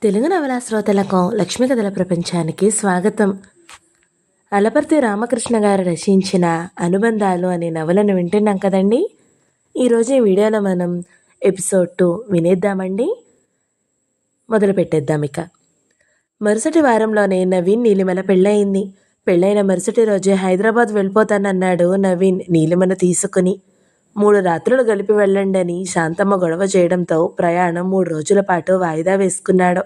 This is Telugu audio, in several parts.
తెలుగు నవలా శ్రోతలకు లక్ష్మీ కథల ప్రపంచానికి స్వాగతం. అలపర్తి రామకృష్ణ గారు రచించిన అనుబంధాలు అనే నవలను వింటున్నాం కదండి. ఈరోజు ఈ వీడియోలో మనం ఎపిసోడ్ 2 వినేద్దామండి. మొదలు పెట్టేద్దాం. ఇక మరుసటి వారంలోనే నవీన్ నీలిమల పెళ్ళయింది. పెళ్ళైన మరుసటి రోజే హైదరాబాద్ వెళ్ళిపోతానన్నాడు నవీన్ నీలిమను తీసుకుని. 3 రాత్రులు గలిపి వెళ్ళండి అని శాంతమ్మ గొడవ చేయడంతో ప్రయాణం 3 రోజుల పాటు వాయిదా వేసుకున్నాడు.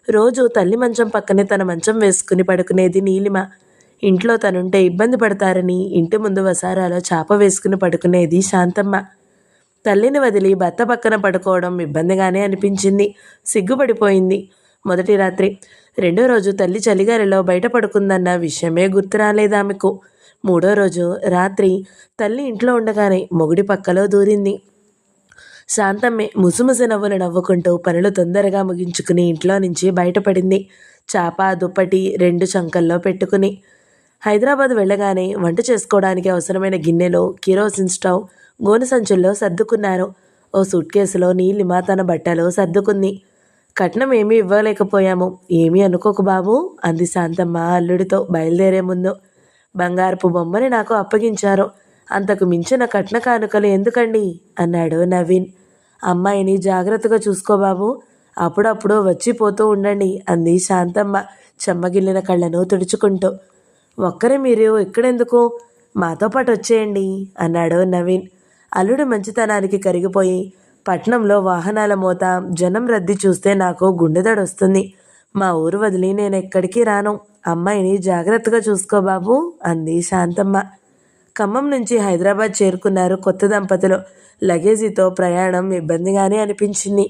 రోజు తల్లి మంచం పక్కనే తన మంచం వేసుకుని పడుకునేది నీలిమ. ఇంట్లో తనుంటే ఇబ్బంది పడతారని ఇంటి ముందు వసారాలో చాప వేసుకుని పడుకునేది శాంతమ్మ. తల్లిని వదిలి భర్త పక్కన పడుకోవడం ఇబ్బందిగానే అనిపించింది. సిగ్గుపడిపోయింది. మొదటి రాత్రి. రెండో రోజు తల్లి చలిగాలిలో బయట పడుకుందన్న విషయమే గుర్తు రాలేదామెకు. మూడో రోజు రాత్రి తల్లి ఇంట్లో ఉండగానే మొగుడి పక్కలో దూరింది. శాంతమ్మే ముసుముసి నవ్వులు నవ్వుకుంటూ పనులు తొందరగా ముగించుకుని ఇంట్లో నుంచి బయటపడింది. చాప దుప్పటి 2 చంకల్లో పెట్టుకుని. హైదరాబాద్ వెళ్ళగానే వంట చేసుకోవడానికి అవసరమైన గిన్నెలు, కిరోసిన్ స్టవ్, గోనె సంచుల్లో సర్దుకున్నారు. ఓ సూట్ కేసులో నీలిమ తన బట్టలు సర్దుకుంది. కట్నం ఏమీ ఇవ్వలేకపోయాము, ఏమీ అనుకోకు బాబు అంది శాంతమ్మ అల్లుడితో బయలుదేరే ముందు. బంగారపు బొమ్మని నాకు అప్పగించారు, అంతకు మించిన కట్న కానుకలు ఎందుకండి అన్నాడు నవీన్. అమ్మాయిని జాగ్రత్తగా చూసుకో బాబు, అప్పుడప్పుడు వచ్చిపోతూ ఉండండి అంది శాంతమ్మ చెమ్మగిల్లిన కళ్ళను తుడుచుకుంటూ. ఒక్కరే మీరు ఎక్కడెందుకు, మాతో పాటు వచ్చేయండి అన్నాడు నవీన్. అల్లుడు మంచితనానికి కరిగిపోయి, పట్నంలో వాహనాల మోత, జనం రద్దీ చూస్తే నాకు గుండెదడొస్తుంది. మా ఊరు వదిలి నేను ఎక్కడికి రాను, అమ్మాయిని జాగ్రత్తగా చూసుకో బాబు అంది శాంతమ్మ. ఖమ్మం నుంచి హైదరాబాద్ చేరుకున్నారు కొత్త దంపతులు. లగేజీతో ప్రయాణం ఇబ్బందిగానే అనిపించింది.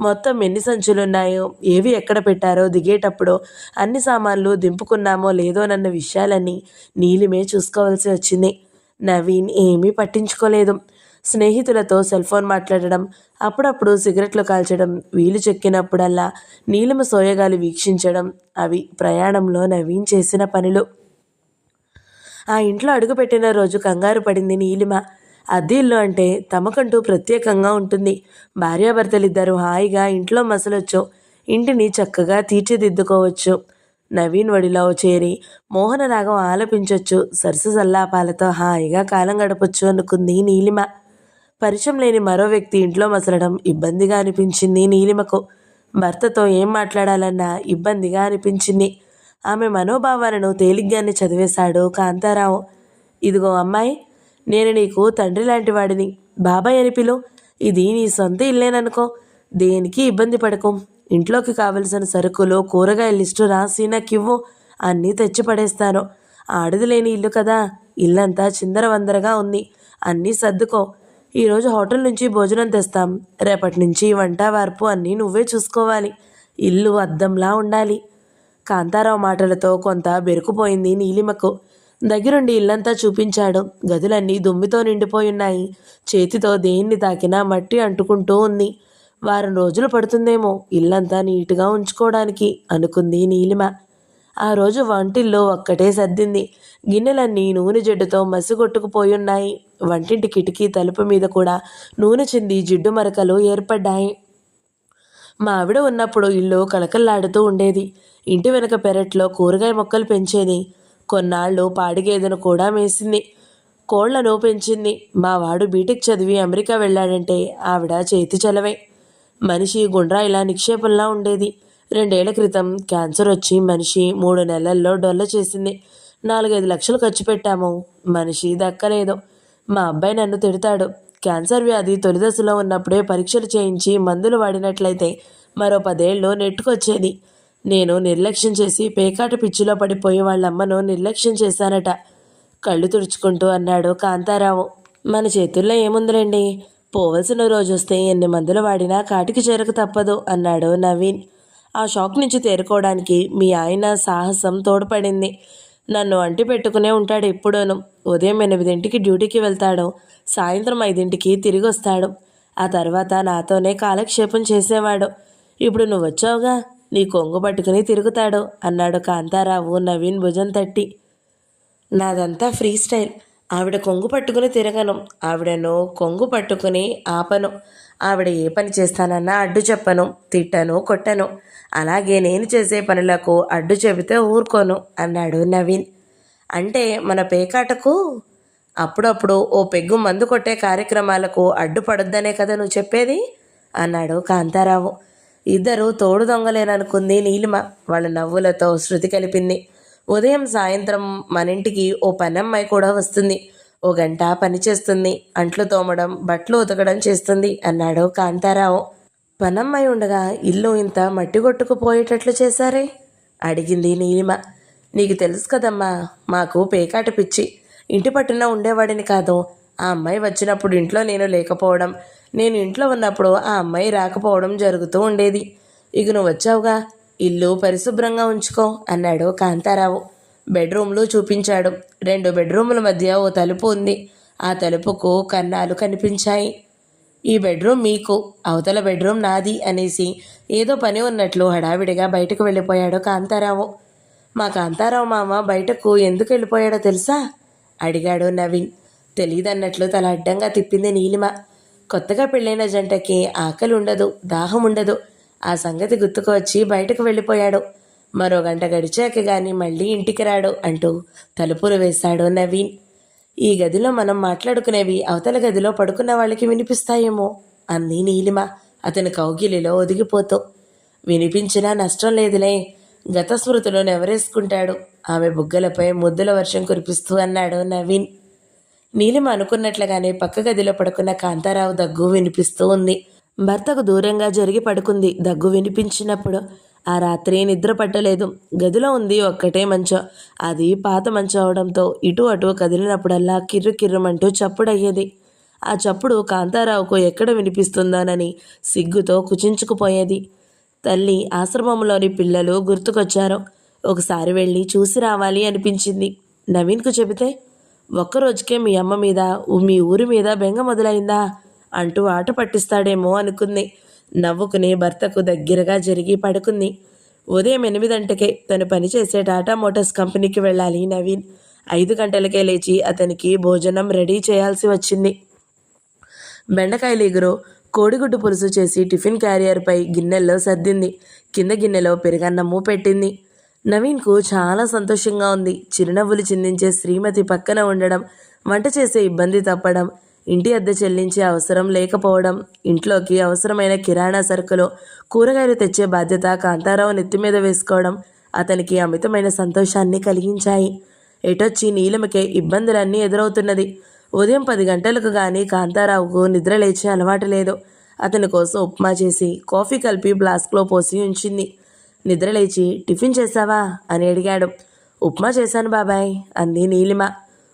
మొత్తం ఎన్ని సంచులున్నాయో, ఏవి ఎక్కడ పెట్టారో, దిగేటప్పుడు అన్ని సామాన్లు దింపుకున్నామో లేదోనన్న విషయాలన్నీ నీలిమే చూసుకోవాల్సి వచ్చింది. నవీన్ ఏమీ పట్టించుకోలేదు. స్నేహితులతో సెల్ ఫోన్ మాట్లాడడం, అప్పుడప్పుడు సిగరెట్లు కాల్చడం, వీలు చెక్కినప్పుడల్లా నీలిమ సోయగాలు వీక్షించడం, అవి ప్రయాణంలో నవీన్ చేసిన పనులు. ఆ ఇంట్లో అడుగుపెట్టిన రోజు కంగారు పడింది నీలిమ. అద్దె ఇల్లు అంటే తమకంటూ ప్రత్యేకంగా ఉంటుంది. భార్యాభర్తలిద్దరూ హాయిగా ఇంట్లో మసలొచ్చు, ఇంటిని చక్కగా తీర్చిదిద్దుకోవచ్చు. నవీన్ ఒడిలో చేరి మోహనరాగం ఆలపించొచ్చు, సరస సల్లాపాలతో హాయిగా కాలం గడపొచ్చు అనుకుంది నీలిమ. పరిచయం లేని మరో వ్యక్తి ఇంట్లో మసలడం ఇబ్బందిగా అనిపించింది నీలిమకు. భర్తతో ఏం మాట్లాడాలన్నా ఇబ్బందిగా అనిపించింది. ఆమె మనోభావాలను తేలిగ్గానే చదివేశాడు కాంతారావు. ఇదిగో అమ్మాయి, నేను నీకు తండ్రి లాంటి వాడిని, బాబాయ్ అని పిలు. ఇది నీ సొంత ఇల్లేననుకో, దేనికి ఇబ్బంది పడకు. ఇంట్లోకి కావలసిన సరుకులు, కూరగాయల లిస్టు రాసి నాకివ్వు, అన్నీ తెచ్చి పడేస్తాను. ఆడది లేని ఇల్లు కదా, ఇల్లంతా చిందరవందరగా ఉంది, అన్నీ సర్దుకో. ఈరోజు హోటల్ నుంచి భోజనం తెస్తాం, రేపటి నుంచి వంట వార్పు అన్నీ నువ్వే చూసుకోవాలి. ఇల్లు అద్దంలా ఉండాలి. కాంతారావు మాటలతో కొంత బెరుకుపోయింది నీలిమకు. దగ్గరుండి ఇల్లంతా చూపించాడు. గదులన్నీ దుమ్మితో నిండిపోయున్నాయి. చేతితో దేన్ని తాకినా మట్టి అంటుకుంటూ ఉంది. వారం రోజులు పడుతుందేమో ఇల్లంతా నీట్గా ఉంచుకోవడానికి అనుకుంది నీలిమ. ఆ రోజు వంటిల్లో ఒక్కటే సర్దింది. గిన్నెలన్నీ నూనె జడ్డుతో మసిగొట్టుకుపోయున్నాయి. వంటింటి కిటికీ తలుపు మీద కూడా నూనె చింది జిడ్డు మరకలు ఏర్పడ్డాయి. మా ఆవిడ ఉన్నప్పుడు ఇల్లు కలకల్లాడుతూ ఉండేది. ఇంటి వెనక పెరట్లో కూరగాయ మొక్కలు పెంచేది. కొన్నాళ్ళు పాడిగేదెను కూడా మేసింది. కోళ్లను పెంచింది. మా వాడు బీటెక్ చదివి అమెరికా వెళ్ళాడంటే ఆవిడ చేతి చలవే. మనిషి గుండ్రాయిలా నిక్షేపంలా ఉండేది. 2 ఏళ్ల క్రితం క్యాన్సర్ వచ్చి మనిషి 3 నెలల్లో డొల్ల చేసింది. 4-5 లక్షలు ఖర్చు పెట్టాము, మనిషి దక్కలేదు. మా అబ్బాయి నన్ను తిడతాడు. క్యాన్సర్ వ్యాధి తొలి దశలో ఉన్నప్పుడే పరీక్షలు చేయించి మందులు వాడినట్లయితే మరో 10 ఏళ్ళు నెట్టుకొచ్చేది. నేను నిర్లక్ష్యం చేసి పేకాట పిచ్చిలో పడిపోయి వాళ్ళమ్మను నిర్లక్ష్యం చేశానట కళ్ళు తుడుచుకుంటూ అన్నాడు కాంతారావు. మన చేతుల్లో ఏముందిలేండి, పోవలసిన రోజు వస్తే ఎన్ని మందులు వాడినా కాటికి చేరక తప్పదు అన్నాడు నవీన్. ఆ షాక్ నుంచి తేరుకోవడానికి మీ ఆయన సాహసం తోడ్పడింది. నన్ను అంటి పెట్టుకునే ఉంటాడు ఎప్పుడూను. ఉదయం 8ంటికి డ్యూటీకి వెళ్తాడు, సాయంత్రం 5ంటికి తిరిగి వస్తాడు. ఆ తర్వాత నాతోనే కాలక్షేపం చేసేవాడు. ఇప్పుడు నువ్వు వచ్చావుగా, నీ కొంగు పట్టుకుని తిరుగుతాడు అన్నాడు కాంతారావు నవీన్ భుజం తట్టి. నాదంతా ఫ్రీ స్టైల్, ఆవిడ కొంగు పట్టుకుని తిరగను, ఆవిడను కొంగు పట్టుకుని ఆపను. ఆవిడ ఏ పని చేస్తానన్నా అడ్డు చెప్పను, తిట్టను, కొట్టను. అలాగే నేను చేసే పనులకు అడ్డు చెబితే ఊరుకోను అన్నాడు నవీన్. అంటే మన పేకాటకు అప్పుడప్పుడు ఓ పెగ్గు మందు కొట్టే కార్యక్రమాలకు అడ్డుపడొద్దనే కదా నువ్వు చెప్పేది అన్నాడు కాంతారావు. ఇద్దరు తోడు దొంగలేననుకుంది నీలిమ. వాళ్ళ నవ్వులతో శృతి కలిపింది. ఉదయం సాయంత్రం మన ఇంటికి ఓ పనమ్మాయి కూడా వస్తుంది. ఓ గంట పని చేస్తుంది. అంట్లు తోమడం, బట్టలు ఉతకడం చేస్తుంది అన్నాడు కాంతారావు. పనమ్మాయి ఉండగా ఇల్లు ఇంత మట్టి కొట్టుకుపోయేటట్లు చేశారే అడిగింది నీలిమ. నీకు తెలుసు కదమ్మా, మాకు పేకాట పిచ్చి. ఇంటి పట్టున ఉండేవాడిని కాదు. ఆ అమ్మాయి వచ్చినప్పుడు ఇంట్లో నేను లేకపోవడం, నేను ఇంట్లో ఉన్నప్పుడు ఆ అమ్మాయి రాకపోవడం జరుగుతూ ఉండేది. ఇక నువ్వు వచ్చావుగా, ఇల్లు పరిశుభ్రంగా ఉంచుకో అన్నాడు కాంతారావు. బెడ్రూమ్లు చూపించాడు. 2 బెడ్రూముల మధ్య ఓ తలుపు ఉంది. ఆ తలుపుకు కన్నాలు కనిపించాయి. ఈ బెడ్రూమ్ మీకు, అవతల బెడ్రూమ్ నాది అనేసి ఏదో పని ఉన్నట్లు హడావిడిగా బయటకు వెళ్ళిపోయాడు కాంతారావు. మా కాంతారావు మామ బయటకు ఎందుకు వెళ్ళిపోయాడో తెలుసా అడిగాడు నవీన్. తెలీదన్నట్లు తల అడ్డంగా తిప్పింది నీలిమ. కొత్తగా పెళ్ళైన జంటకి ఆకలి ఉండదు, దాహం ఉండదు. ఆ సంగతి గుర్తుకు వచ్చి బయటకు వెళ్ళిపోయాడు. మరో గంట గడిచాక గాని మళ్ళీ ఇంటికి రాడు అంటూ తలుపులు వేశాడు నవీన్. ఈ గదిలో మనం మాట్లాడుకునేవి అవతల గదిలో పడుకున్న వాళ్ళకి వినిపిస్తాయేమో అంది నీలిమ అతని కౌగిలిలో ఒదిగిపోతూ. వినిపించినా నష్టం లేదులే, గత స్మృతిలో నెవరేసుకుంటాడు ఆమె బుగ్గలపై ముద్దుల వర్షం కురిపిస్తూ అన్నాడు నవీన్. నీలిమ అనుకున్నట్లుగానే పక్క గదిలో పడుకున్న కాంతారావు దగ్గు వినిపిస్తూ ఉంది. భర్తకు దూరంగా జరిగి పడుకుంది. దగ్గు వినిపించినప్పుడు ఆ రాత్రి నిద్ర పట్టలేదు. గదిలో ఉంది ఒక్కటే మంచం. అది పాత మంచం అవడంతో ఇటు అటు కదిలినప్పుడల్లా కిర్రు కిర్రమంటూ చప్పుడయ్యేది. ఆ చప్పుడు కాంతారావుకు ఎక్కడ వినిపిస్తుందోనని సిగ్గుతో కుచించుకుపోయేది. తల్లి, ఆశ్రమంలోని పిల్లలు గుర్తుకొచ్చారు. ఒకసారి వెళ్ళి చూసి రావాలి అనిపించింది. నవీన్కు చెబితే, ఒక్కరోజుకే మీ అమ్మ మీద, మీ ఊరి మీద బెంగ మొదలైందా అంటూ ఆట పట్టిస్తాడేమో అనుకుంది. నవ్వుకుని భర్తకు దగ్గరగా జరిగి పడుకుంది. ఉదయం 8 గంటలకే తను పనిచేసే టాటా మోటార్స్ కంపెనీకి వెళ్ళాలి నవీన్. 5 గంటలకే లేచి అతనికి భోజనం రెడీ చేయాల్సి వచ్చింది. బెండకాయలు ఎగురు, కోడిగుడ్డు పులుసు చేసి టిఫిన్ క్యారియర్పై గిన్నెల్లో సర్దింది. కింద గిన్నెలో పెరుగన్నము పెట్టింది. నవీన్కు చాలా సంతోషంగా ఉంది. చిరునవ్వులు చిందించే శ్రీమతి పక్కన ఉండడం, వంట చేసే ఇబ్బంది తప్పడం, ఇంటి అద్దె చెల్లించే అవసరం లేకపోవడం, ఇంట్లోకి అవసరమైన కిరాణా సరుకులు, కూరగాయలు తెచ్చే బాధ్యత కాంతారావు నెత్తిమీద వేసుకోవడం అతనికి అమితమైన సంతోషాన్ని కలిగించాయి. ఎటొచ్చి నీలిమకే ఇబ్బందులన్నీ ఎదురవుతున్నది. ఉదయం 10 గంటలకు కానీ కాంతారావుకు నిద్ర లేచే అలవాటు లేదు. అతని కోసం ఉప్మా చేసి కాఫీ కలిపి ఫ్లాస్క్లో పోసి ఉంచింది. నిద్రలేచి టిఫిన్ చేశావా అని అడిగాడు. ఉప్మా చేశాను బాబాయ్ అంది నీలిమ.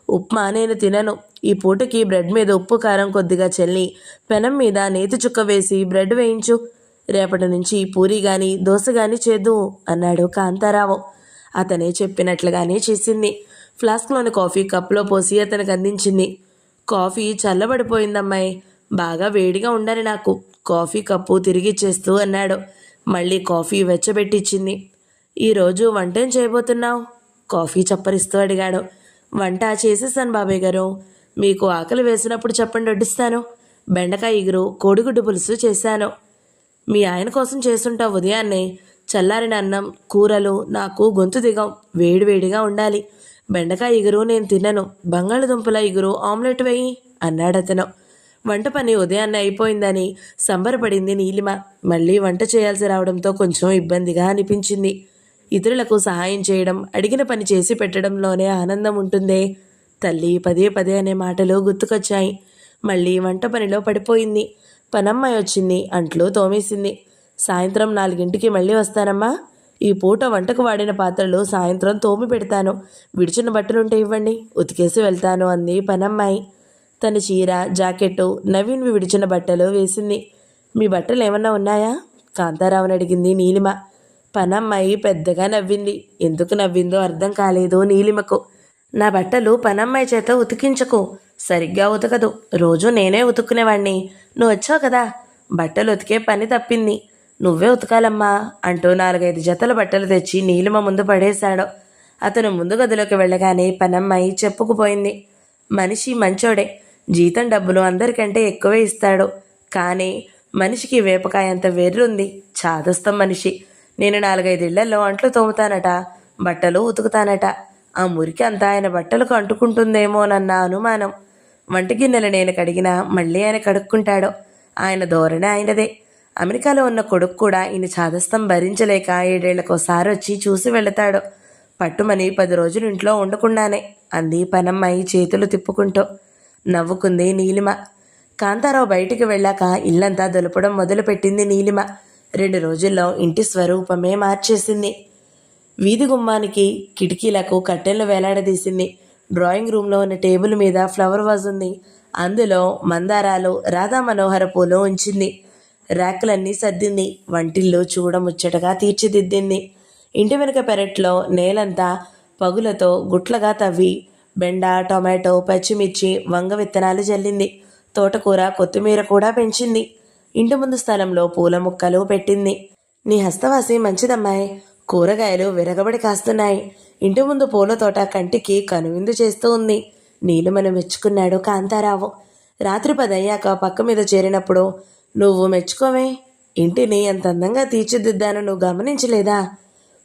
ఉప్మా నేను తినను. ఈ పూటకి బ్రెడ్ మీద ఉప్పు కారం కొద్దిగా చల్లి పెనం మీద నేతి చుక్క వేసి బ్రెడ్ వేయించు. రేపటి నుంచి పూరి గాని దోశ గాని చేద్దు అన్నాడు కాంతారావు. అతనే చెప్పినట్లుగానే చేసింది. ఫ్లాస్క్లోని కాఫీ కప్లో పోసి అతనికి అందించింది. కాఫీ చల్లబడిపోయిందమ్మాయి, బాగా వేడిగా ఉండని నాకు కాఫీ కప్పు తిరిగిచ్చేస్తూ అన్నాడు. మళ్ళీ కాఫీ వెచ్చబెట్టిచ్చింది. ఈరోజు వంటేం చేయబోతున్నావు కాఫీ చప్పరిస్తూ అడిగాడు. వంట చేసేసాను బాబాయ్ గారు, మీకు ఆకలి వేసినప్పుడు చెప్పండి వడ్డిస్తాను. బెండకాయ ఇగురు, కోడిగుడ్డు పులుసు చేశాను. మీ ఆయన కోసం చేసుంటావు ఉదయాన్నే. చల్లారిన అన్నం, కూరలు నాకు గొంతు దిగం, వేడివేడిగా ఉండాలి. బెండకాయ ఇగురు నేను తినను. బంగాళదుంపల ఇగురు ఆమ్లెట్ వేయి అన్నాడతను. వంట పని ఉదయాన్నే అయిపోయిందని సంబరపడింది నీలిమ. మళ్ళీ వంట చేయాల్సి రావడంతో కొంచెం ఇబ్బందిగా అనిపించింది. ఇతరులకు సహాయం చేయడం, అడిగిన పని చేసి పెట్టడంలోనే ఆనందం ఉంటుందే. తల్లి పదే పదే అనే మాటలు గుర్తుకొచ్చాయి. మళ్ళీ వంట పనిలో పడిపోయింది. పనమ్మాయి వచ్చింది, అంట్లు తోమేసింది. సాయంత్రం 4 మళ్ళీ వస్తానమ్మా. ఈ పూట వంటకు వాడిన పాత్రలు సాయంత్రం తోమి పెడతాను. విడిచిన బట్టలుంటే ఇవ్వండి, ఉతికేసి వెళ్తాను అంది పనమ్మాయి. తన చీర, జాకెట్టు, నవీన్వి విడిచిన బట్టలు వేసింది. మీ బట్టలు ఏమన్నా ఉన్నాయా కాంతారావుని అడిగింది నీలిమ. పనమ్మాయి పెద్దగా నవ్వింది. ఎందుకు నవ్విందో అర్థం కాలేదు నీలిమకు. నా బట్టలు పనమ్మాయి చేత ఉతికించకు, సరిగ్గా ఉతకదు. రోజు నేనే ఉతుక్కునేవాణ్ణి. నువ్వు వచ్చావు కదా, బట్టలు ఉతికే పని తప్పింది. నువ్వే ఉతకాలమ్మా అంటూ 4-5 జతల బట్టలు తెచ్చి నీలిమ ముందు పడేశాడు. అతను ముందు గదిలోకి వెళ్ళగానే పనమ్మాయి చెప్పుకుపోయింది. మనిషి మంచోడే, జీతం డబ్బులు అందరికంటే ఎక్కువే ఇస్తాడు. కానీ మనిషికి వేపకాయ అంత వెర్రుంది. చాదస్తం మనిషి. నేను 4-5 ఇళ్లలో అంట్లు తోముతానట, బట్టలు ఉతుకుతానట. ఆ మురికి అంతా ఆయన బట్టలకు అంటుకుంటుందేమోనన్న అనుమానం. వంట గిన్నెలు నేను కడిగినా మళ్ళీ ఆయన కడుక్కుంటాడో. ఆయన ధోరణి ఆయనదే. అమెరికాలో ఉన్న కొడుకు కూడా ఈయన చాదస్తం భరించలేక 7 ఏళ్లకోసారి వచ్చి చూసి వెళతాడు. పట్టుమని 10 రోజులు ఇంట్లో ఉండకుండానే అంది పనమ్మాయి చేతులు తిప్పుకుంటూ. నవ్వుకుంది నీలిమ. కాంతారావు బయటికి వెళ్ళాక ఇల్లంతా దులపడం మొదలుపెట్టింది నీలిమ. 2 రోజుల్లో ఇంటి స్వరూపమే మార్చేసింది. వీధి గుమ్మానికి కిటికీలకు కట్టెలు వేలాడదీసింది. డ్రాయింగ్ రూమ్లో ఉన్న టేబుల్ మీద ఫ్లవర్ వాజ్ ఉంది. అందులో మందారాలు, రాధా మనోహర పూలు ఉంచింది. ర్యాకులన్నీ సర్దింది. వంటిల్లు చూడముచ్చటగా తీర్చిదిద్దింది. ఇంటి వెనుక పెరట్లో నేలంతా పగులతో గుట్లగా తవ్వి బెండ, టొమాటో, పచ్చిమిర్చి, వంగ విత్తనాలు జల్లింది. తోటకూర, కొత్తిమీర కూడా పెంచింది. ఇంటి ముందు స్థలంలో పూల ముక్కలు పెట్టింది. నీ హస్తవాసి మంచిదమ్మాయి. కూరగాయలు విరగబడి కాస్తున్నాయి. ఇంటి ముందు పూల తోట కంటికి కనువిందు చేస్తూ ఉంది. నీలిమను మెచ్చుకున్నాడు కాంతారావు. రాత్రి 10 అయ్యాక పక్క మీద చేరినప్పుడు, నువ్వు మెచ్చుకోవే, ఇంటిని ఎంత అందంగా తీర్చిదిద్దానో నువ్వు గమనించలేదా?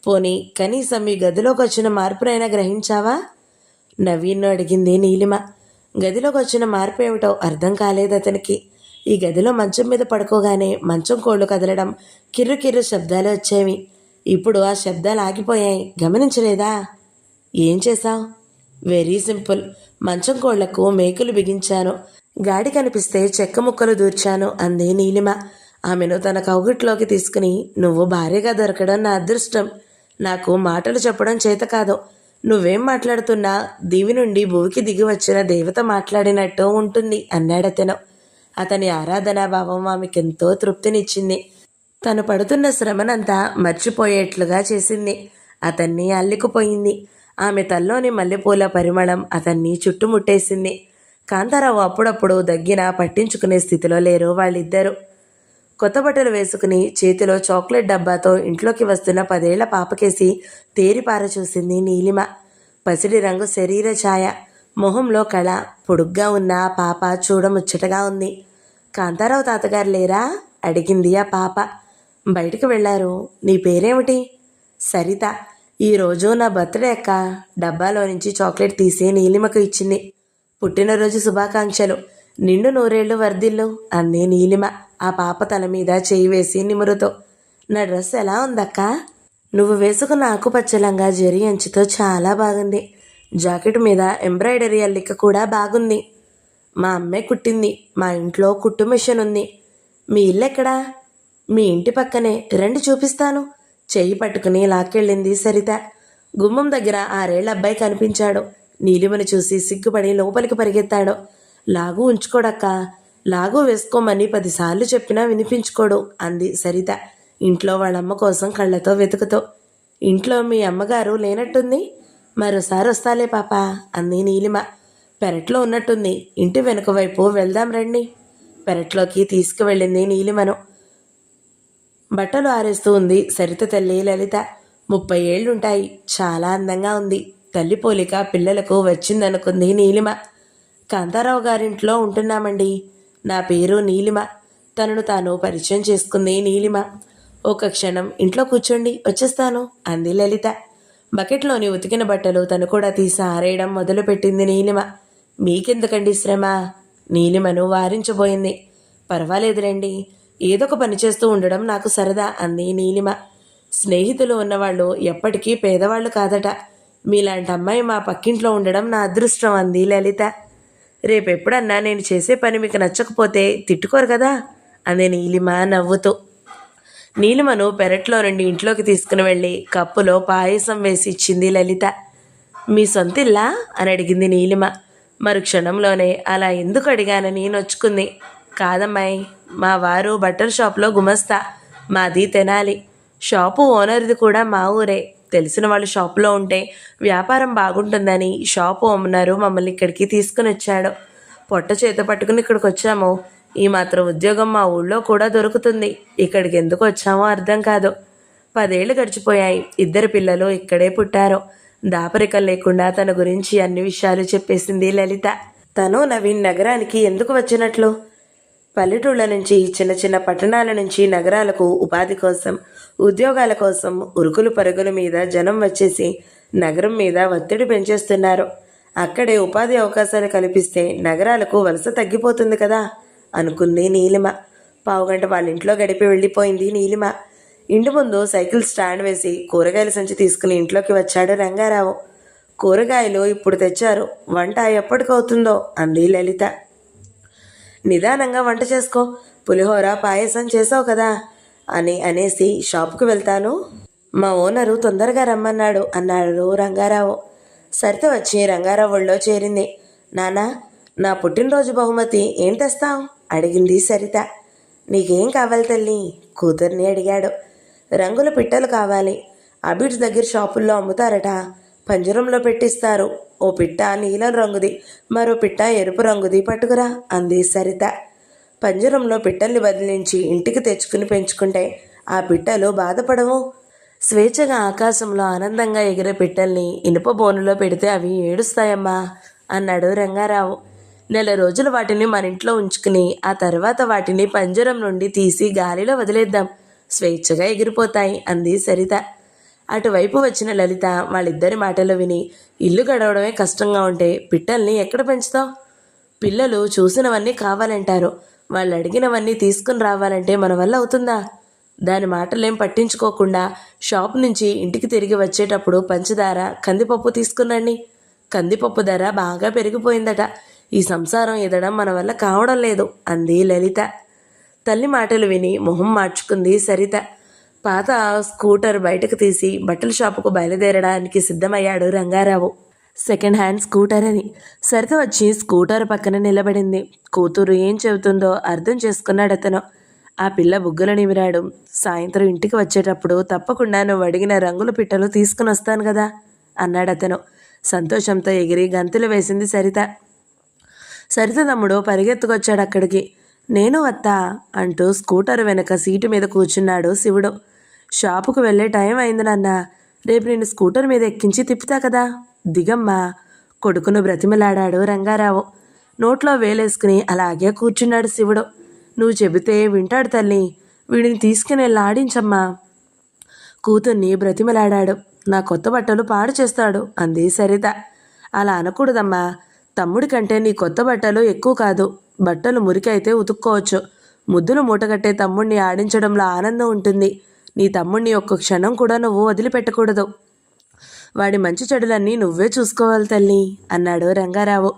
పోనీ కనీసం మీ గదిలోకి వచ్చిన మార్పునైనా గ్రహించావా? నవీన్ను అడిగింది నీలిమ. గదిలోకి వచ్చిన మార్పు ఏమిటో అర్థం కాలేదు అతనికి. ఈ గదిలో మంచం మీద పడుకోగానే మంచం కోళ్లు కదలడం, కిర్రు కిర్రు శబ్దాలు వచ్చేవి. ఇప్పుడు ఆ శబ్దాలు ఆగిపోయాయి. గమనించలేదా? ఏం చేశావు? Very simple. మంచం కోళ్లకు మేకులు బిగించాను. గాడి కనిపిస్తే చెక్క ముక్కలు దూర్చాను అంది నీలిమ. ఆమెను తన కౌగిట్లోకి తీసుకుని, నువ్వు భార్యగా దొరకడం నా అదృష్టం. నాకు మాటలు చెప్పడం చేత కాదు. నువ్వేం మాట్లాడుతున్నా దివి నుండి భూమికి దిగి వచ్చిన దేవత మాట్లాడినట్టు ఉంటుంది అన్నాడతను. అతని ఆరాధనాభావం ఆమెకెంతో తృప్తినిచ్చింది. తను పడుతున్న శ్రమనంతా మర్చిపోయేట్లుగా చేసింది. అతన్ని అల్లికుపోయింది. ఆమె తల్లోని మల్లెపూల పరిమళం అతన్ని చుట్టుముట్టేసింది. కాంతారావు అప్పుడప్పుడు దగ్గిన పట్టించుకునే స్థితిలో లేరు వాళ్ళిద్దరూ. కొత్త బట్టలు వేసుకుని చేతిలో చాక్లెట్ డబ్బాతో ఇంట్లోకి వస్తున్న 10 ఏళ్ల పాపకేసి తేరిపార చూసింది నీలిమ. పసిడి రంగు శరీర ఛాయ, మొహంలో కళ. పొడుగ్గా ఉన్న ఆ పాప చూడముచ్చటగా ఉంది. కాంతారావు తాతగారు లేరా? అడిగింది ఆ పాప. బయటికి వెళ్ళారు. నీ పేరేమిటి? సరిత. ఈరోజు నా బర్త్డే అక్క. డబ్బాలో నుంచి చాక్లెట్ తీసి నీలిమకు ఇచ్చింది. పుట్టినరోజు శుభాకాంక్షలు. నిండు 100 ఏళ్ళు వర్ధిల్లు అంది నీలిమ ఆ పాప తల మీద చేయి వేసి నిమురుతో. నా డ్రెస్ ఎలా ఉందక్కా? నువ్వు వేసుకున్న ఆకుపచ్చలంగా జరి అంచుతో చాలా బాగుంది. జాకెట్ మీద ఎంబ్రాయిడరీ అల్లిక కూడా బాగుంది. మా అమ్మే కుట్టింది. మా ఇంట్లో కుట్టు మిషన్ ఉంది. మీ ఇల్లు ఎక్కడా? మీ ఇంటి పక్కనే, రండి చూపిస్తాను. చెయ్యి పట్టుకుని లాక్కెళ్ళింది సరిత. గుమ్మం దగ్గర 6 ఏళ్ల అబ్బాయి కనిపించాడు. నీలిమను చూసి సిగ్గుపడి లోపలికి పరిగెత్తాడు. లాగు ఉంచుకోడక్క, లాగు వేసుకోమని 10 సార్లు చెప్పినా వినిపించుకోడు అంది సరిత ఇంట్లో వాళ్ళమ్మ కోసం కళ్ళతో వెతుకుతూ. ఇంట్లో మీ అమ్మగారు లేనట్టుంది. మరోసారి వస్తాలే పాప అంది నీలిమ. పెరట్లో ఉన్నట్టుంది. ఇంటి వెనుక వైపు వెళ్దాం రండి. పెరట్లోకి తీసుకువెళ్ళింది నీలిమను. బట్టలు ఆరేస్తూ ఉంది సరిత తల్లి లలిత. 30 ఏళ్లుంటాయి. చాలా అందంగా ఉంది. తల్లి పోలిక పిల్లలకు వచ్చిందనుకుంది నీలిమ. కాంతారావు గారింట్లో ఉంటున్నామండి. నా పేరు నీలిమ. తనను తాను పరిచయం చేసుకుంది నీలిమ. ఒక క్షణం ఇంట్లో కూర్చోండి, వచ్చేస్తాను అంది లలిత. బకెట్లోని ఉతికిన బట్టలు తను కూడా తీసి ఆరేయడం మొదలుపెట్టింది నీలిమ. మీకెందుకండి శ్రమ? నీలిమను వారించబోయింది. పర్వాలేదులేండి, ఏదో ఒక పని చేస్తూ ఉండడం నాకు సరదా అంది నీలిమ. స్నేహితులు ఉన్నవాళ్ళు ఎప్పటికీ పేదవాళ్ళు కాదట. మీలాంటి అమ్మాయి మా పక్కింట్లో ఉండడం నా అదృష్టం అంది లలిత. రేపెప్పుడన్నా నేను చేసే పని మీకు నచ్చకపోతే తిట్టుకోరు కదా అంది నీలిమ నవ్వుతూ. నీలిమను పెరట్లో నుండి ఇంట్లోకి తీసుకుని వెళ్ళి కప్పులో పాయసం వేసి ఇచ్చింది లలిత. మీ సొంతిల్లా అని అడిగింది నీలిమ. మరుక్షణంలోనే అలా ఎందుకు అడిగానని నొచ్చుకుంది. కాదమ్మాయి, మా వారు బట్టల షాప్లో గుమస్తా. మాది తెనాలి. షాపు ఓనర్ది కూడా మా ఊరే. తెలిసిన వాళ్ళు షాపులో ఉంటే వ్యాపారం బాగుంటుందని షాపు ఓనరు మమ్మల్ని ఇక్కడికి తీసుకుని వచ్చాడు. పొట్ట చేత పట్టుకుని ఇక్కడికి వచ్చాము. ఈ మాత్రం ఉద్యోగం మా ఊళ్ళో కూడా దొరుకుతుంది. ఇక్కడికి ఎందుకు వచ్చామో అర్థం కాదు. 10 ఏళ్ళు గడిచిపోయాయి. 2 పిల్లలు ఇక్కడే పుట్టారు. దాపరికం లేకుండా తన గురించి అన్ని విషయాలు చెప్పేసింది లలిత. తను నవీన్ నగరానికి ఎందుకు వచ్చినట్లు? పల్లెటూళ్ళ నుంచి చిన్న చిన్న పట్టణాల నుంచి నగరాలకు ఉపాధి కోసం, ఉద్యోగాల కోసం ఉరుకులు పరుగుల మీద జనం వచ్చేసి నగరం మీద ఒత్తిడి పెంచేస్తున్నారు. అక్కడే ఉపాధి అవకాశాలు కల్పిస్తే నగరాలకు వలస తగ్గిపోతుంది కదా అనుకుంది నీలిమ. పావుగంట వాళ్ళ ఇంట్లో గడిపి వెళ్ళిపోయింది నీలిమ. ఇంటి ముందు సైకిల్ స్టాండ్ వేసి కూరగాయల సంచి తీసుకుని ఇంట్లోకి వచ్చాడు రంగారావు. కూరగాయలు ఇప్పుడు తెచ్చారు, వంట ఎప్పటికవుతుందో అంది లలిత. నిదానంగా వంట చేసుకో, పులిహోర పాయసం చేసావు కదా అనేసి షాపుకు వెళ్తాను, మా ఓనరు తొందరగా రమ్మన్నాడు అన్నాడు రంగారావు. సరిత వచ్చి రంగారావు ఒళ్ళో చేరింది. నానా, నా పుట్టినరోజు బహుమతి ఏం తెస్తావు అడిగింది సరిత. నీకేం కావాలి తల్లి కూతుర్ని అడిగాడు. రంగుల పిట్టలు కావాలి, అబిడ్స్ దగ్గర షాపుల్లో అమ్ముతారట, పంజరంలో పెట్టిస్తారు. ఓ పిట్ట నీలం రంగుది, మరో పిట్ట ఎరుపు రంగుది పట్టుకురా అంది సరిత. పంజరంలో పిట్టల్ని బదిలించి ఇంటికి తెచ్చుకుని పెంచుకుంటే ఆ పిట్టలు బాధపడవు. స్వేచ్ఛగా ఆకాశంలో ఆనందంగా ఎగిరే పిట్టల్ని ఇనుప బోనులో పెడితే అవి ఏడుస్తాయమ్మా అన్నాడు రంగారావు. నెల రోజులు వాటిని మన ఇంట్లో ఉంచుకుని ఆ తర్వాత వాటిని పంజరం నుండి తీసి గాలిలో వదిలేద్దాం, స్వేచ్ఛగా ఎగిరిపోతాయి అంది సరిత. అటువైపు వచ్చిన లలిత వాళ్ళిద్దరి మాటలు విని, ఇల్లు గడవడమే కష్టంగా ఉంటే పిట్టల్ని ఎక్కడ పెంచుతావు? పిల్లలు చూసినవన్నీ కావాలంటారు, వాళ్ళు అడిగినవన్నీ తీసుకుని రావాలంటే మన వల్ల అవుతుందా? దాని మాటలేం పట్టించుకోకుండా షాప్ నుంచి ఇంటికి తిరిగి వచ్చేటప్పుడు పంచదార, కందిపప్పు తీసుకురండి. కందిపప్పు ధర బాగా పెరిగిపోయిందట, ఈ సంసారం ఎదడం మన వల్ల కావడం లేదు అంది లలిత. తల్లి మాటలు విని మొహం మార్చుకుంది సరిత. పాత స్కూటర్ బయటకు తీసి బట్టల షాపుకు బయలుదేరడానికి సిద్ధమయ్యాడు రంగారావు. సెకండ్ హ్యాండ్ స్కూటర్ అని. సరిత వచ్చి స్కూటర్ పక్కన నిలబడింది. కూతురు ఏం చెబుతుందో అర్థం చేసుకున్నాడు అతను. ఆ పిల్ల బుగ్గలు నిమిరాడు. సాయంత్రం ఇంటికి వచ్చేటప్పుడు తప్పకుండా నువ్వు అడిగిన రంగుల పిట్టలు తీసుకుని వస్తాను కదా అన్నాడు అతను. సంతోషంతో ఎగిరి గంతులు వేసింది సరిత. సరిత తమ్ముడు పరిగెత్తుకొచ్చాడు అక్కడికి. నేను వత్తా అంటూ స్కూటర్ వెనక సీటు మీద కూర్చున్నాడు శివుడు. షాపుకు వెళ్ళే టైం అయింది నాన్న, రేపు నేను స్కూటర్ మీద ఎక్కించి తిప్పుతా కదా, దిగమ్మా కొడుకును బ్రతిమలాడాడు రంగారావు. నోట్లో వేలేసుకుని అలాగే కూర్చున్నాడు శివుడు. నువ్వు చెబితే వింటాడు తల్లి, వీడిని తీసుకుని ఆడించమ్మా కూతుర్ని బ్రతిమలాడాడు. నా కొత్త బట్టలు పాడు చేస్తాడు అంది సరిత. అలా అనకూడదమ్మా, తమ్ముడి కంటే నీ కొత్త బట్టలు ఎక్కువ కాదు, బట్టలు మురికైతే ఉతుక్కోవచ్చు, ముద్దులు మూటగట్టే తమ్ముడిని ఆడించడంలో ఆనందం ఉంటుంది. నీ తమ్ముడిని ఒక్క క్షణం కూడా నువ్వు వదిలిపెట్టకూడదు, వాడి మంచి చెడులన్నీ నువ్వే చూసుకోవాలి తల్లి అన్నాడు రంగారావు.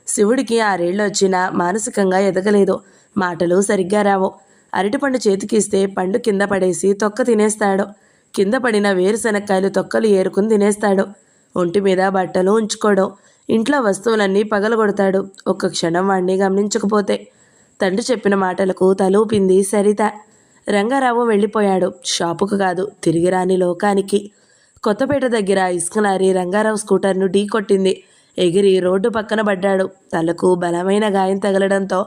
శివుడికి 6 ఏళ్ళు వచ్చినా మానసికంగా ఎదగలేదు, మాటలు సరిగ్గా రావు. అరటిపండు చేతికిస్తే పండు కింద పడేసి తొక్క తినేస్తాడు, కింద పడిన వేరుశనక్కాయలు తొక్కలు ఏరుకుని తినేస్తాడు. ఒంటి మీద బట్టలు ఉంచుకోడు, ఇంట్లో వస్తువులన్నీ పగలగొడతాడు ఒక్క క్షణం వాణ్ణి గమనించకపోతే. తండ్రి చెప్పిన మాటలకు తలూపింది సరిత. రంగారావు వెళ్ళిపోయాడు, షాపుకు కాదు తిరిగి రాని లోకానికి. కొత్తపేట దగ్గర ఇసుక లారీ రంగారావు స్కూటర్ను ఢీ కొట్టింది. ఎగిరి రోడ్డు పక్కన పడ్డాడు. తలకు బలమైన గాయం తగలడంతో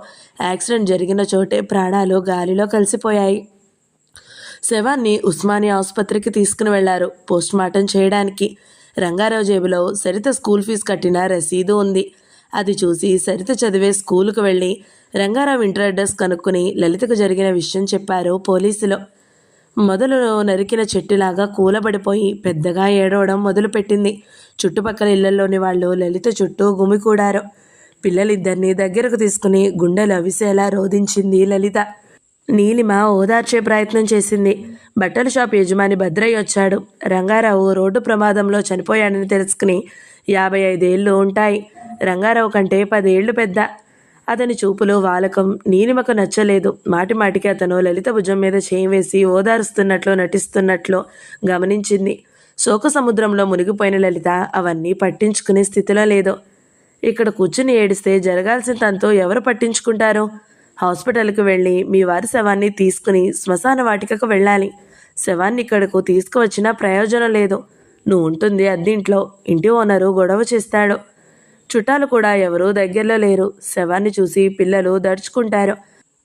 యాక్సిడెంట్ జరిగిన చోటే ప్రాణాలు గాలిలో కలిసిపోయాయి. శవాన్ని ఉస్మానియా ఆసుపత్రికి తీసుకుని వెళ్లారు పోస్ట్మార్టం చేయడానికి. రంగారావు జేబులో సరిత స్కూల్ ఫీజు కట్టిన రసీదు ఉంది. అది చూసి సరిత చదివే స్కూలుకు వెళ్ళి రంగారావు ఇంటర్ అడ్రస్ కనుక్కుని లలితకు జరిగిన విషయం చెప్పారు పోలీసులు. మొదలు నరికిన చెట్టులాగా కూలబడిపోయి పెద్దగా ఏడవడం మొదలుపెట్టింది. చుట్టుపక్కల ఇళ్లలోని వాళ్ళు లలిత చుట్టూ గుమికూడారు. పిల్లలిద్దరినీ దగ్గరకు తీసుకుని గుండెలు అవిసేలా రోధించింది లలిత. నీలిమ ఓదార్చే ప్రయత్నం చేసింది. బట్టల షాప్ యజమాని భద్రయ్య వచ్చాడు. రంగారావు రోడ్డు ప్రమాదంలో చనిపోయాడని తెలుసుకుని 55 ఏళ్ళు ఉంటాయి. రంగారావు కంటే 10 ఏళ్ళు పెద్ద. అతని చూపులు వాలకం నీలిమకు నచ్చలేదు. మాటిమాటికి అతను లలిత భుజం మీద చేయి వేసి ఓదారుస్తున్నట్లు నటిస్తున్నట్లు గమనించింది. శోక సముద్రంలో మునిగిపోయిన లలిత అవన్నీ పట్టించుకునే స్థితిలో లేదు. ఇక్కడ కూర్చుని ఏడిస్తే జరగాల్సిన తంతో ఎవరు పట్టించుకుంటారు? హాస్పిటల్కి వెళ్ళి మీ వారి శవాన్ని తీసుకుని శ్మశాన వాటికకు వెళ్ళాలి. శవాన్ని ఇక్కడకు తీసుకువచ్చినా ప్రయోజనం లేదు. నువ్వు ఉంటుంది అద్దింట్లో, ఇంటి ఓనరు గొడవ చేస్తాడు. చుట్టాలు కూడా ఎవరూ దగ్గరలో లేరు. శవాన్ని చూసి పిల్లలు దడుచుకుంటారు.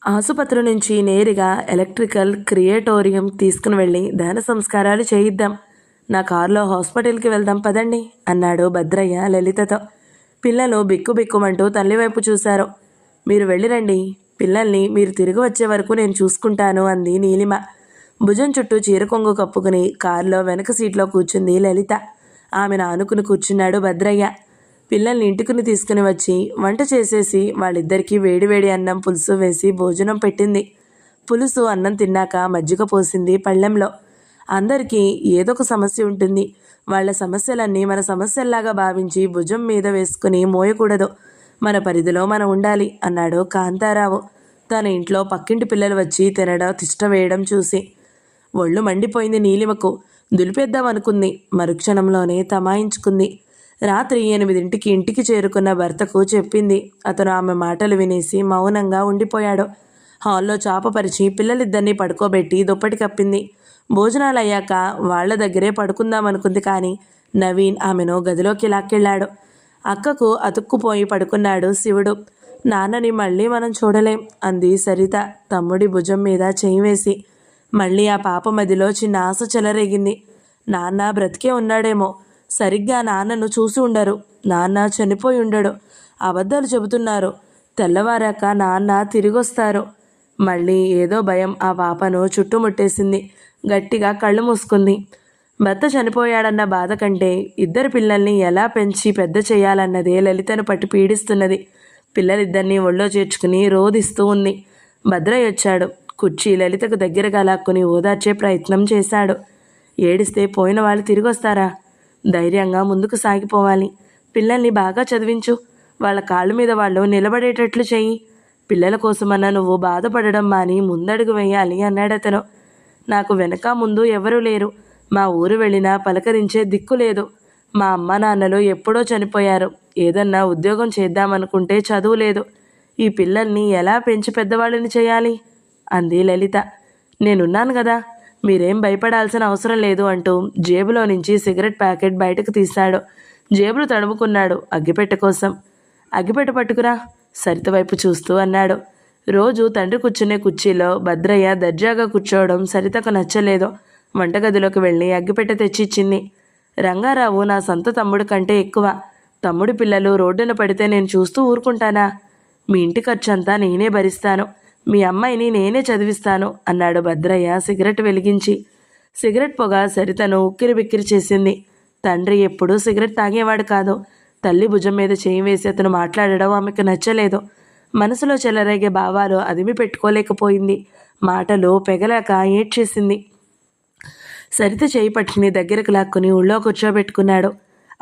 ఆసుపత్రి నుంచి నేరుగా ఎలక్ట్రికల్ క్రియేటోరియం తీసుకుని వెళ్ళి దహన సంస్కారాలు చేయిద్దాం. నా కారులో హాస్పిటల్కి వెళ్దాం పదండి అన్నాడు భద్రయ్య లలితతో. పిల్లలు బిక్కుబిక్కుమంటూ తల్లివైపు చూశారు. మీరు వెళ్ళిరండి, పిల్లల్ని మీరు తిరిగి వచ్చే వరకు నేను చూసుకుంటాను అంది నీలిమ. భుజం చుట్టూ చీర కొంగు కప్పుకుని కారులో వెనక సీట్లో కూర్చుంది లలిత. ఆమెను ఆనుకుని కూర్చున్నాడు భద్రయ్య. పిల్లల్ని ఇంటికి తీసుకుని వచ్చి వంట చేసేసి వాళ్ళిద్దరికీ వేడివేడి అన్నం పులుసు వేసి భోజనం పెట్టింది. పులుసు అన్నం తిన్నాక మజ్జిగ పోసింది పళ్ళెంలో. అందరికీ ఏదొక సమస్య ఉంటుంది. వాళ్ళ సమస్యలన్నీ మన సమస్యల్లాగా భావించి భుజం మీద వేసుకుని మోయకూడదు. మన పరిధిలో మనం ఉండాలి అన్నాడు కాంతారావు తన ఇంట్లో పక్కింటి పిల్లలు వచ్చి తినడం తిష్ట వేయడం చూసి. ఒళ్ళు మండిపోయింది నీలిమకు. దులిపేద్దామనుకుంది. మరుక్షణంలోనే తమాయించుకుంది. రాత్రి 8ంటికి ఇంటికి చేరుకున్న భర్తకు చెప్పింది. అతను ఆమె మాటలు వినేసి మౌనంగా ఉండిపోయాడు. హాల్లో చాపపరిచి పిల్లలిద్దరినీ పడుకోబెట్టి దుప్పటి కప్పింది. భోజనాలు అయ్యాక వాళ్ల దగ్గరే పడుకుందామనుకుంది. కానీ నవీన్ ఆమెను గదిలోకి లాక్కెళ్ళాడు. అక్కకు అతుక్కుపోయి పడుకున్నాడు శివుడు. నాన్నని మళ్ళీ మనం చూడలేం అంది సరిత తమ్ముడి భుజం మీద చేయి వేసి. మళ్ళీ ఆ పాప మదిలో చిన్న ఆశ చెలరేగింది. నాన్న బ్రతికే ఉన్నాడేమో. సరిగ్గా నాన్నను చూసి ఉండరు. నాన్న చనిపోయి ఉండడు. అబద్ధాలు చెబుతున్నారు. తెల్లవారాక నాన్న తిరిగొస్తారు. మళ్ళీ ఏదో భయం ఆ పాపను చుట్టుముట్టేసింది. గట్టిగా కళ్ళు మూసుకుంది. భర్త చనిపోయాడన్న బాధ కంటే ఇద్దరు పిల్లల్ని ఎలా పెంచి పెద్ద చేయాలన్నదే లలితను పట్టి పీడిస్తున్నది. పిల్లలిద్దరినీ ఒళ్ళో చేర్చుకుని రోదిస్తూ ఉంది. భద్రయ్య వచ్చాడు. కుర్చీ లలితకు దగ్గరగా లాక్కుని ఓదార్చే ప్రయత్నం చేశాడు. ఏడిస్తే పోయిన వాళ్ళు తిరిగొస్తారా? ధైర్యంగా ముందుకు సాగిపోవాలి. పిల్లల్ని బాగా చదివించు. వాళ్ళ కాళ్ళ మీద వాళ్ళు నిలబడేటట్లు చెయ్యి. పిల్లల కోసమన్నా నువ్వు బాధపడడం మాని ముందడుగు వేయాలి అన్నాడతను. నాకు వెనక ముందు ఎవరూ లేరు. మా ఊరు వెళ్ళినా పలకరించే దిక్కు లేదు. మా అమ్మ నాన్నలు ఎప్పుడో చనిపోయారు. ఏదన్నా ఉద్యోగం చేద్దామనుకుంటే చదువు లేదు. ఈ పిల్లల్ని ఎలా పెంచి పెద్దవాళ్ళని చేయాలి అంది లలిత. నేనున్నాను కదా, మీరేం భయపడాల్సిన అవసరం లేదు అంటూ జేబులో నుంచి సిగరెట్ ప్యాకెట్ బయటకు తీశాడు. జేబులు తడుముకున్నాడు అగ్గిపెట్టె కోసం. అగ్గిపెట్టె పట్టుకురా సరిత వైపు చూస్తూ అన్నాడు. రోజు తండ్రి కూర్చునే కుర్చీలో భద్రయ్య దర్జాగా కూర్చోవడం సరితకు నచ్చలేదు. వంటగదిలోకి వెళ్ళి అగ్గిపెట్టె తెచ్చిచ్చింది. రంగారావు నా సొంత తమ్ముడు కంటే ఎక్కువ. తమ్ముడి పిల్లలు రోడ్డున పడితే నేను చూస్తూ ఊరుకుంటానా? మీ ఇంటి ఖర్చంతా నేనే భరిస్తాను. మీ అమ్మాయిని నేనే చదివిస్తాను అన్నాడు భద్రయ్య సిగరెట్ వెలిగించి. సిగరెట్ పొగ సరితను ఉక్కిరిబిక్కిరి చేసింది. తండ్రి ఎప్పుడూ సిగరెట్ తాగేవాడు కాదు. తల్లి భుజం మీద చేయి వేసి అతను మాట్లాడడం ఆమెకు నచ్చలేదు. మనసులో చెలరేగే భావాలు అదిమి పెట్టుకోలేకపోయింది. మాటలు పెగలాక ఏడ్చేసింది. సరిత చేయి పట్టుకుని దగ్గరకు లాక్కుని ఊళ్ళో కూర్చోబెట్టుకున్నాడు.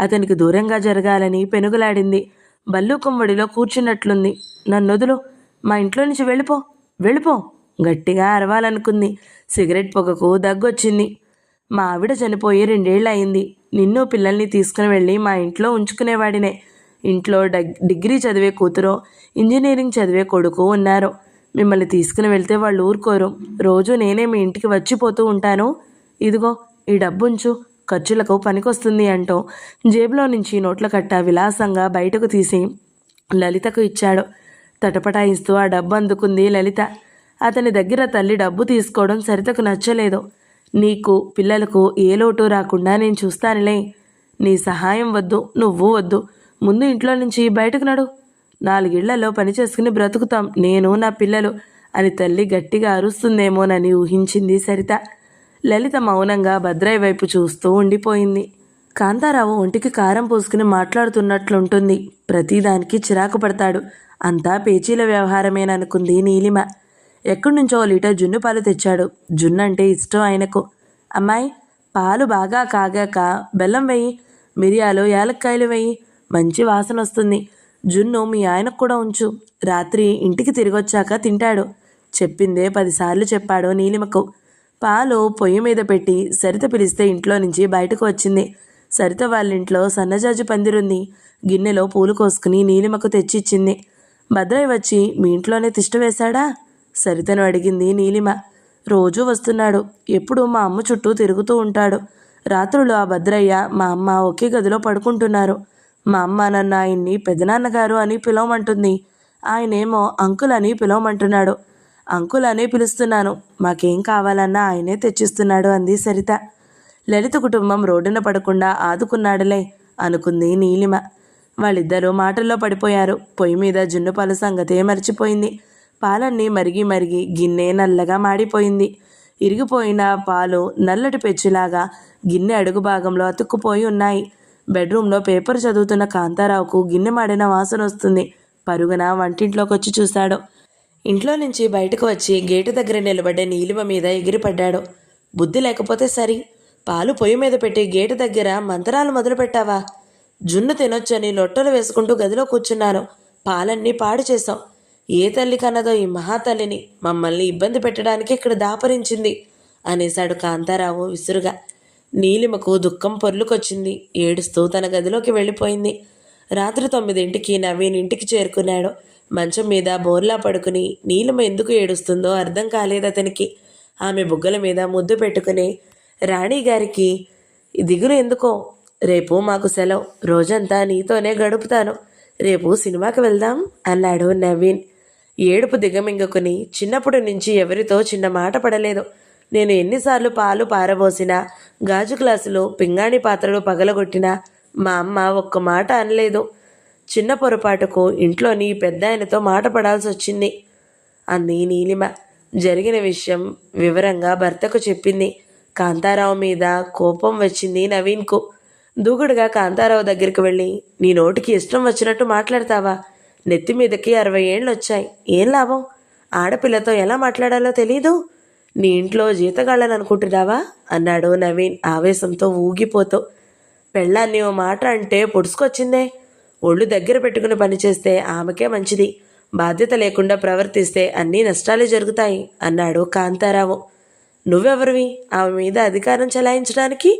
అతనికి దూరంగా జరగాలని పెనుగులాడింది. బల్లూకం ఒడిలో కూర్చున్నట్లుంది. నన్నొదులు, మా ఇంట్లో నుంచి వెళ్ళిపో వెళ్ళిపో గట్టిగా అరవాలనుకుంది. సిగరెట్ పొగకు దగ్గొచ్చింది. మా ఆవిడ చనిపోయి 2 ఏళ్ళు అయింది. నిన్ను పిల్లల్ని తీసుకుని వెళ్ళి మా ఇంట్లో ఉంచుకునేవాడినే. ఇంట్లో డిగ్రీ చదివే కూతురు, ఇంజనీరింగ్ చదివే కొడుకు ఉన్నారు. మిమ్మల్ని తీసుకుని వెళ్తే వాళ్ళు ఊరుకోరు. రోజు నేనే మీ ఇంటికి వచ్చిపోతూ ఉంటాను. ఇదిగో ఈ డబ్బుంచు, ఖర్చులకు పనికొస్తుంది అంటూ జేబులో నుంచి నోట్ల కట్ట విలాసంగా బయటకు తీసి లలితకు ఇచ్చాడు. తటపటాయిస్తూ ఆ డబ్బు అందుకుంది లలిత. అతని దగ్గర తల్లి డబ్బు తీసుకోవడం సరితకు నచ్చలేదు. నీకు పిల్లలకు ఏ లోటు రాకుండా నేను చూస్తానులే. నీ సహాయం వద్దు, నువ్వు వద్దు. ముందు ఇంట్లో నుంచి బయటకు నడు. 4 ఇళ్లలో పని చేసుకుని బ్రతుకుతాం నేను నా పిల్లలు అని తల్లి గట్టిగా అరుస్తుందేమోనని ఊహించింది సరిత. లలిత మౌనంగా భద్రయ్య వైపు చూస్తూ ఉండిపోయింది. కాంతారావు ఒంటికి కారం పూసుకుని మాట్లాడుతున్నట్లుంటుంది. ప్రతిదానికి చిరాకు పడతాడు. అంతా పేచీల వ్యవహారమేననుకుంది నీలిమ. ఎక్కడి నుంచో లీటర్ జున్ను పాలు తెచ్చాడు. జున్నంటే ఇష్టం ఆయనకు. అమ్మాయి, పాలు బాగా కాగాక బెల్లం వెయ్యి, మిరియాలు యాలక్కాయలు వెయ్యి, మంచి వాసన వస్తుంది. జున్ను మీ ఆయనకు కూడా ఉంచు. రాత్రి ఇంటికి తిరిగొచ్చాక తింటాడు. చెప్పిందే 10 సార్లు చెప్పాడు నీలిమకు. పాలు పొయ్యి మీద పెట్టి సరిత పిలిస్తే ఇంట్లో నుంచి బయటకు వచ్చింది. సరిత వాళ్ళింట్లో సన్నజాజి పందిరుంది. గిన్నెలో పూలు కోసుకుని నీలిమకు తెచ్చిచ్చింది. భద్రయ్య వచ్చి మీ ఇంట్లోనే తిష్ట వేశాడా? సరితను అడిగింది నీలిమ. రోజూ వస్తున్నాడు. ఎప్పుడు మా అమ్మ చుట్టూ తిరుగుతూ ఉంటాడు. రాత్రులు ఆ భద్రయ్య మా అమ్మ ఒకే గదిలో పడుకుంటున్నారు. మా అమ్మ నన్ను ఆయన్ని పెదనాన్నగారు అని పిలవమంటుంది. ఆయనేమో అంకుల్ అని పిలవమంటున్నాడు. అంకుల్ అనే పిలుస్తున్నాను. మాకేం కావాలన్నా ఆయనే తెచ్చిస్తున్నాడు అంది సరిత. లలిత కుటుంబం రోడ్డున పడకుండా ఆదుకున్నాడులే అనుకుంది నీలిమ. వాళ్ళిద్దరూ మాటల్లో పడిపోయారు. పొయ్యి మీద జున్నుపాలు సంగతే మర్చిపోయింది. పాలన్నీ మరిగి మరిగి గిన్నె నల్లగా మాడిపోయింది. ఇరిగిపోయిన పాలు నల్లటి పెచ్చులాగా గిన్నె అడుగు భాగంలో అతుక్కుపోయి ఉన్నాయి. బెడ్రూమ్లో పేపర్ చదువుతున్న కాంతారావుకు గిన్నె మాడిన వాసన వస్తుంది. పరుగున వంటింట్లోకి వచ్చి చూశాడు. ఇంట్లో నుంచి బయటకు వచ్చి గేటు దగ్గర నిలబడ్డ నీలిమ మీద ఎగిరిపడ్డాడు. బుద్ధి లేకపోతే సరి, పాలు పొయ్యి మీద పెట్టి గేటు దగ్గర మంతరాలు మొదలు పెట్టావా? జున్ను తినొచ్చని లొట్టలు వేసుకుంటూ గదిలో కూర్చున్నాను. పాలన్నీ పాడు చేశాం. ఏ తల్లి కన్నదో ఈ మహాతల్లిని, మమ్మల్ని ఇబ్బంది పెట్టడానికి ఇక్కడ దాపరించింది అనేశాడు కాంతారావు విసురుగా. నీలిమకు దుఃఖం పొర్లుకొచ్చింది. ఏడుస్తూ తన గదిలోకి వెళ్ళిపోయింది. రాత్రి 9ంటికి నవీన్ ఇంటికి చేరుకున్నాడు. మంచం మీద బోర్లా పడుకుని నీలిమ ఎందుకు ఏడుస్తుందో అర్థం కాలేదు అతనికి. ఆమె బుగ్గల మీద ముద్దు పెట్టుకుని, రాణిగారికి దిగులు ఎందుకో, రేపు మాకు సెలవు, రోజంతా నీతోనే గడుపుతాను, రేపు సినిమాకి వెళ్దాం అన్నాడు నవీన్. ఏడుపు దిగమింగుకుని, చిన్నప్పటి నుంచి ఎవరితో చిన్న మాట పడలేదు. నేను ఎన్నిసార్లు పాలు పారబోసినా, గాజు గ్లాసులు పింగాణి పాత్రలు పగలగొట్టినా మా అమ్మ ఒక్క మాట అనలేదు. చిన్న పొరపాటుకు ఇంట్లోని పెద్ద ఆయనతో మాట పడాల్సి వచ్చింది అంది నీలిమ. జరిగిన విషయం వివరంగా భర్తకు చెప్పింది. కాంతారావు మీద కోపం వచ్చింది నవీన్కు. దూకుడుగా కాంతారావు దగ్గరికి వెళ్ళి, నీ నోటికి ఇష్టం వచ్చినట్టు మాట్లాడతావా? నెత్తి మీదకి 60 ఏళ్ళు వచ్చాయి, ఏం లాభం? ఆడపిల్లతో ఎలా మాట్లాడాలో తెలీదు? నీ ఇంట్లో జీతగాళ్ళని అనుకుంటున్నావా అన్నాడు నవీన్ ఆవేశంతో ఊగిపోతూ. పెళ్ళాన్ని ఓ మాట అంటే పొడుచుకొచ్చిందే. ఒళ్ళు దగ్గర పెట్టుకుని పనిచేస్తే ఆమెకే మంచిది. బాధ్యత లేకుండా ప్రవర్తిస్తే అన్నీ నష్టాలే జరుగుతాయి అన్నాడు కాంతారావు. నువ్వెవరివి ఆమె మీద అధికారం చెలాయించడానికి?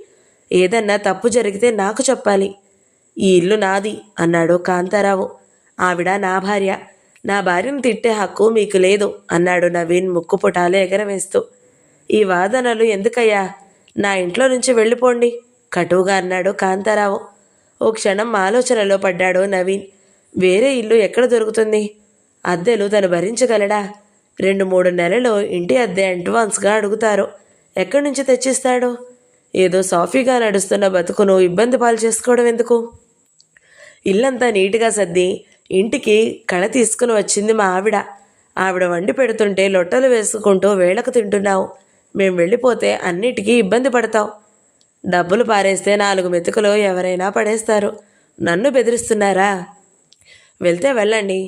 ఏదన్నా తప్పు జరిగితే నాకు చెప్పాలి. ఈ ఇల్లు నాది అన్నాడు కాంతారావు. ఆవిడ నా భార్య, నా భార్యను తిట్టే హక్కు మీకు లేదు అన్నాడు నవీన్ ముక్కుపుటాలు ఎగరవేస్తూ. ఈ వాదనలు ఎందుకయ్యా? నా ఇంట్లో నుంచి వెళ్ళిపోండి కటువుగా అన్నాడు కాంతారావు. ఓ క్షణం ఆలోచనలో పడ్డాడు నవీన్. వేరే ఇల్లు ఎక్కడ దొరుకుతుంది? అద్దెలు తను భరించగలడా? 2-3 నెలలు ఇంటి అద్దె అడ్వాన్స్గా అడుగుతారు. ఎక్కడి నుంచి తెచ్చిస్తాడు? ఏదో సాఫీగా నడుస్తున్న బతుకును ఇబ్బంది పాలు చేసుకోవడం ఎందుకు? ఇల్లంతా నీట్గా సర్ది ఇంటికి కళ తీసుకుని వచ్చింది మా ఆవిడ. ఆవిడ వండి పెడుతుంటే లొట్టలు వేసుకుంటూ వేళకు తింటున్నావు. మేం వెళ్ళిపోతే అన్నిటికీ ఇబ్బంది పడతావు. డబ్బులు పారేస్తే 4 మెతుకులు ఎవరైనా పడేస్తారు. నన్ను బెదిరిస్తున్నారా? వెళ్తే వెళ్ళండి,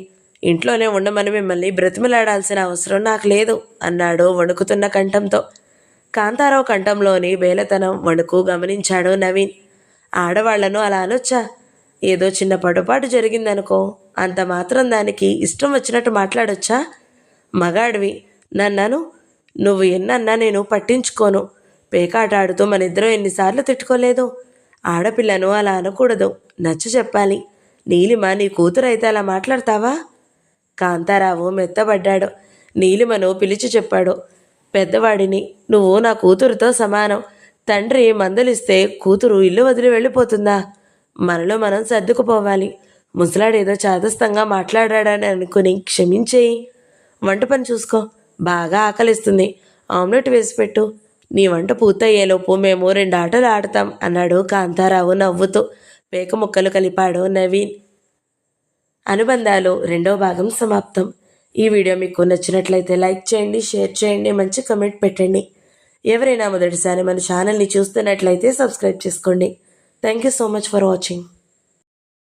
ఇంట్లోనే ఉండమని మిమ్మల్ని బ్రతిమలాడాల్సిన అవసరం నాకు లేదు అన్నాడు వణుకుతున్న కంఠంతో. కాంతారావు కంఠంలోని బేలతనం, వణుకు గమనించాడు నవీన్. ఆడవాళ్లను అలా అనొచ్చా? ఏదో చిన్న పొరపాటు జరిగిందనుకో, అంత మాత్రం దానికి ఇష్టం వచ్చినట్టు మాట్లాడొచ్చా? మగాడివి, నన్నను. నువ్వు ఎన్నన్నా నేను పట్టించుకోను. పేకాట ఆడుతూ మన ఇద్దరం ఎన్నిసార్లు తిట్టుకోలేదు? ఆడపిల్లను అలా అనకూడదు, నచ్చ చెప్పాలి. నీలిమ నీ కూతురు అయితే అలా మాట్లాడతావా? కాంతారావు మెత్తబడ్డాడు. నీలిమను పిలిచి చెప్పాడు. పెద్దవాడిని, నువ్వు నా కూతురుతో సమానం. తండ్రి మందలిస్తే కూతురు ఇల్లు వదిలి వెళ్ళిపోతుందా? మనలో మనం సర్దుకుపోవాలి. ముసలాడేదో చాదస్తంగా మాట్లాడాడని అనుకుని క్షమించేయి. వంట పని చూసుకో, బాగా ఆకలిస్తుంది, ఆమ్లెట్ వేసి పెట్టు. నీ వంట పూర్తయ్యేలోపు మేము 2 ఆటలు ఆడతాం అన్నాడు కాంతారావు నవ్వుతూ. పేక ముక్కలు కలిపాడు నవీన్. అనుబంధాలు 2వ భాగం సమాప్తం. ఈ వీడియో మీకు నచ్చినట్లయితే లైక్ చేయండి, షేర్ చేయండి, మంచి కమెంట్ పెట్టండి. ఎవరైనా మొదటిసారి మన ఛానల్ని చూస్తున్నట్లయితే సబ్స్క్రైబ్ చేసుకోండి. Thank you so much for watching.